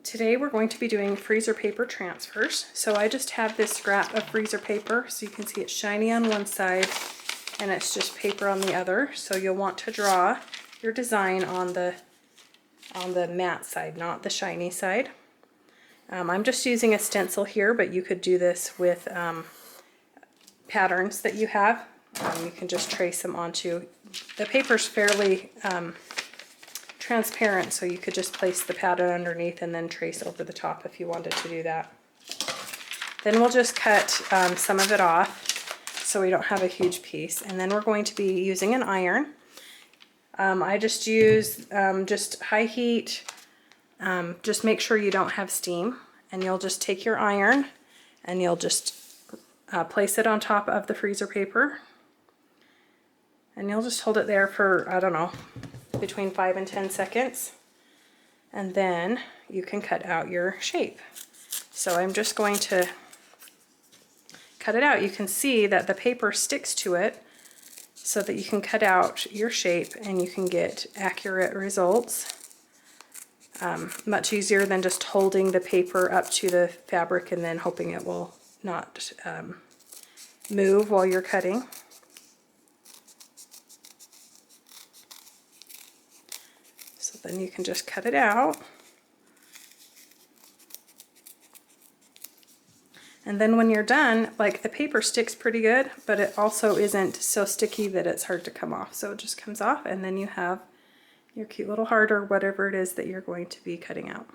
Today we're going to be doing freezer paper transfers. So I just have this scrap of freezer paper, so you can see it's shiny on one side and it's just paper on the other. So you'll want to draw your design on the matte side, not the shiny side. I'm just using a stencil here, but you could do this with patterns that you have. You can just trace them onto, the paper's fairly transparent, so you could just place the pattern underneath and then trace over the top if you wanted to do that. Then we'll just cut some of it off so we don't have a huge piece, and then we're going to be using an iron. I just use just high heat, just make sure you don't have steam, and you'll just take your iron and you'll just place it on top of the freezer paper, and you'll just hold it there for, I don't know, between 5 and 10 seconds, and then you can cut out your shape. So I'm just going to cut it out. You can see that the paper sticks to it so that you can cut out your shape and you can get accurate results. Much easier than just holding the paper up to the fabric and then hoping it will not move while you're cutting. So then you can just cut it out. And then when you're done, like, the paper sticks pretty good, but it also isn't so sticky that it's hard to come off. So it just comes off, and then you have your cute little heart or whatever it is that you're going to be cutting out.